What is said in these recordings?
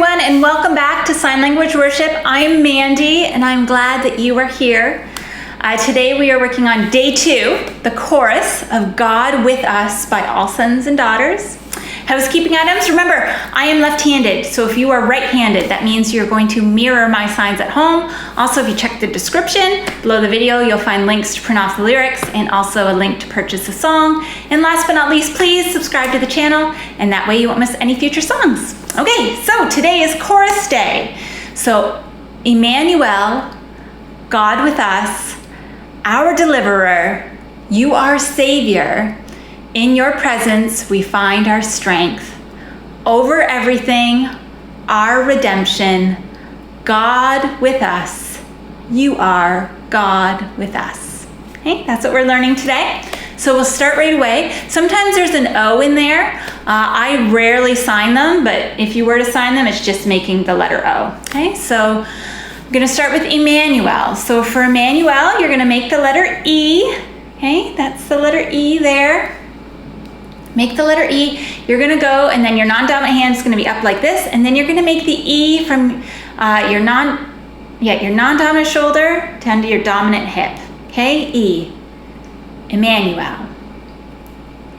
everyone, and welcome back to Sign Language Worship. I'm Mandy, and I'm glad that you are here. Today we are working on day 2, the chorus of God with Us by All Sons and Daughters. Housekeeping items, remember, I am left-handed, so if you are right-handed, that means you're going to mirror my signs at home. Also, if you check the description below the video, you'll find links to print off the lyrics and also a link to purchase a song. And last but not least, please subscribe to the channel, and that way you won't miss any future songs. Okay, so today is chorus day. So, Emmanuel, God with us, our deliverer, you are Savior. In your presence, we find our strength. Over everything, our redemption. God with us. You are God with us. Okay, that's what we're learning today. So we'll start right away. Sometimes there's an O in there. I rarely sign them, but if you were to sign them, it's just making the letter O. Okay, so I'm going to start with Emmanuel. So for Emmanuel, you're going to make the letter E. Okay, that's the letter E there. Make the letter E. You're going to go, and then your non-dominant hand is going to be up like this, and then you're going to make the E from your non-dominant shoulder down to your dominant hip. Okay, E. Emmanuel.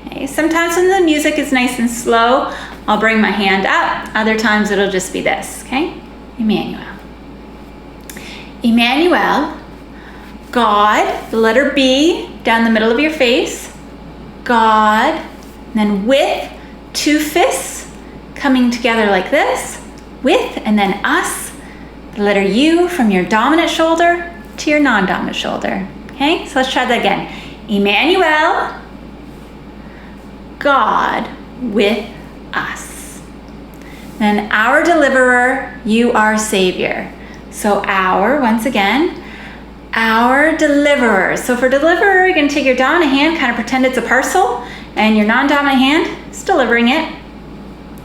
Okay, sometimes when the music is nice and slow, I'll bring my hand up. Other times it'll just be this. Okay, Emmanuel. Emmanuel. God, the letter B down the middle of your face. God. And then with, 2 fists coming together like this. With, and then us, the letter U from your dominant shoulder to your non-dominant shoulder. Okay, so let's try that again. Emmanuel, God with us. Then our deliverer, you are Savior. So once again, our deliverer. So for deliverer, you're going to take your dominant hand, kind of pretend it's a parcel, and your non-dominant hand is delivering it.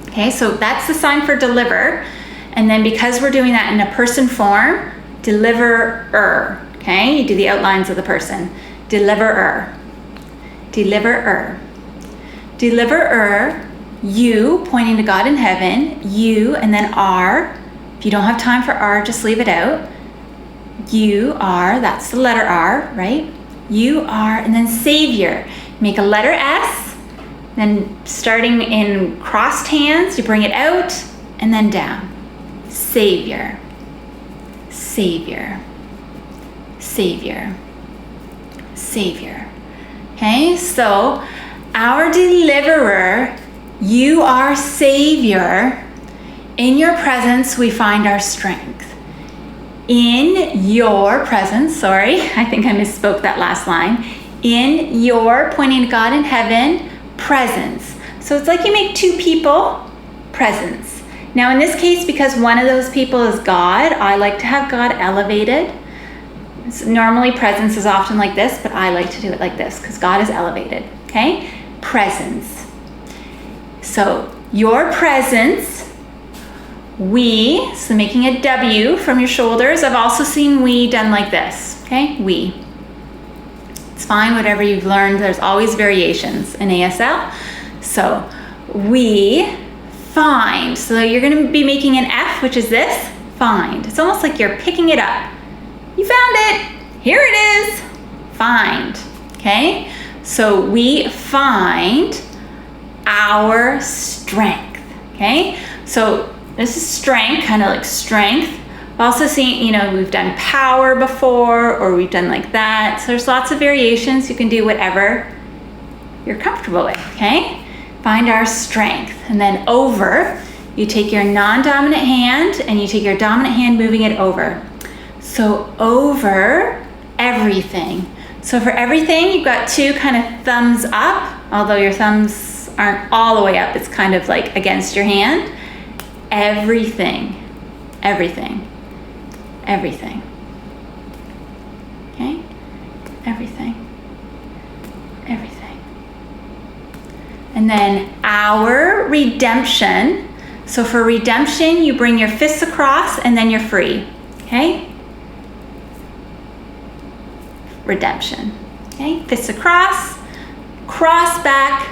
Okay, so that's the sign for deliver. And then because we're doing that in a person form, deliverer. Okay, you do the outlines of the person. Deliverer. Deliverer. Deliverer. You, pointing to God in heaven. You, and then R. If you don't have time for R, just leave it out. You are, that's the letter R, right? You are, and then Savior. Make a letter S, then starting in crossed hands, you bring it out, and then down. Savior. Savior. Savior. Savior. Okay, so our deliverer, you are Savior. In your presence, we find our strength. In your presence, I think I misspoke that last line. In your, pointing to God in heaven, presence. So it's like you make 2 people, presence. Now in this case, because one of those people is God, I like to have God elevated. So normally presence is often like this, but I like to do it like this because God is elevated. Okay? Presence. So your presence, we, so making a W from your shoulders. I've also seen we done like this. Okay? We. It's fine, whatever you've learned. There's always variations in ASL. So we find. So you're going to be making an F, which is this. Find. It's almost like you're picking it up. You found it. Here it is. Find. Okay? So we find our strength. Okay? So this is strength, kind of like strength. I've also seen, we've done power before, or we've done like that. So there's lots of variations. You can do whatever you're comfortable with, okay? Find our strength. And then over, you take your non-dominant hand, and you take your dominant hand moving it over. So over everything. So for everything, you've got 2 kind of thumbs up, although your thumbs aren't all the way up. It's kind of like against your hand. Everything. Everything. Everything. Okay? Everything. Everything. And then our redemption. So for redemption, you bring your fists across and then you're free. Okay? Redemption. Okay? Fists across, cross back,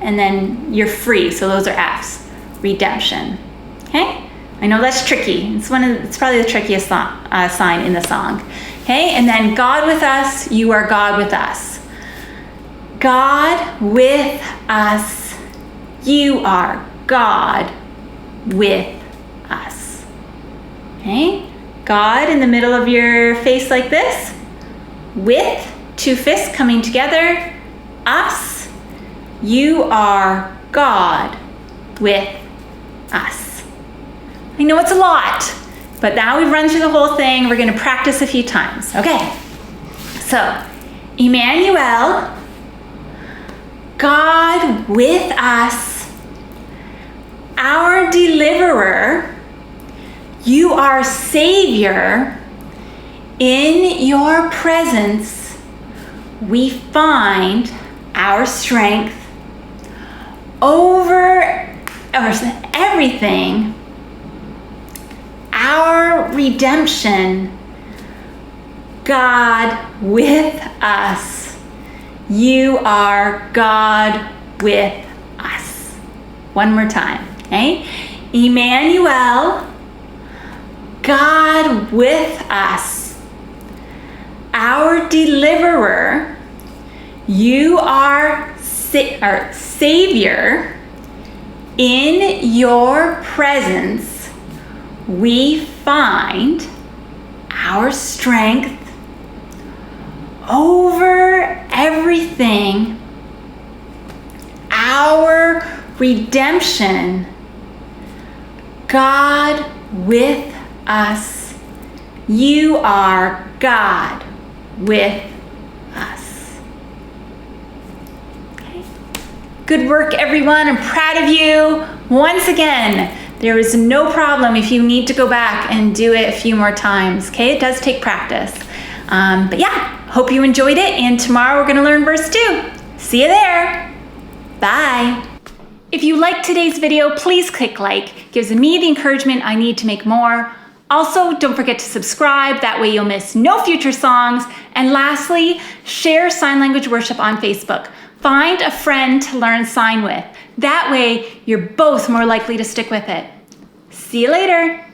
and then you're free. So those are F's. Redemption. Okay? I know that's tricky. It's probably the trickiest sign in the song. Okay, and then God with us, you are God with us. God with us, you are God with us. Okay, God in the middle of your face like this, with two fists coming together, us, you are God with us. I know it's a lot, but now we've run through the whole thing. We're going to practice a few times. Okay, so Emmanuel, God with us, our deliverer, you are Savior, in your presence we find our strength over everything, our redemption. God with us, you are God with us. One more time, okay? Emmanuel, God with us, our deliverer, you are our Savior, in your presence we find our strength over everything, our redemption. God with us, you are God with us. Okay. Good work, everyone. I'm proud of you. Once again, there is no problem if you need to go back and do it a few more times. Okay, it does take practice. But yeah, hope you enjoyed it, and tomorrow we're going to learn verse 2. See you there. Bye. If you liked today's video, please click like. It gives me the encouragement I need to make more. Also, don't forget to subscribe. That way you'll miss no future songs. And lastly, share Sign Language Worship on Facebook. Find a friend to learn sign with. That way you're both more likely to stick with it. See you later.